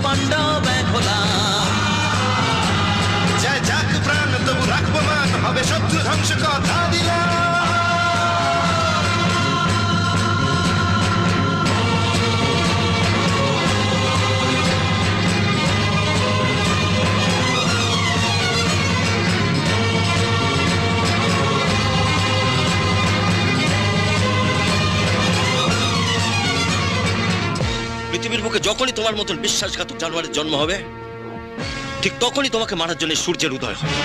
পাণ্ডব এক হলাম। যায় যাক প্রাণ তবু রাখবো মান, হবে শত্রু ধ্বংস কথা দিলাম। পৃথিবীর বুকে যখনই তোমার মতন বিশ্বাসঘাতক জানোয়ারের জন্ম হবে, ঠিক তখনই তোমাকে মারার জন্য সূর্যের উদয় হবে।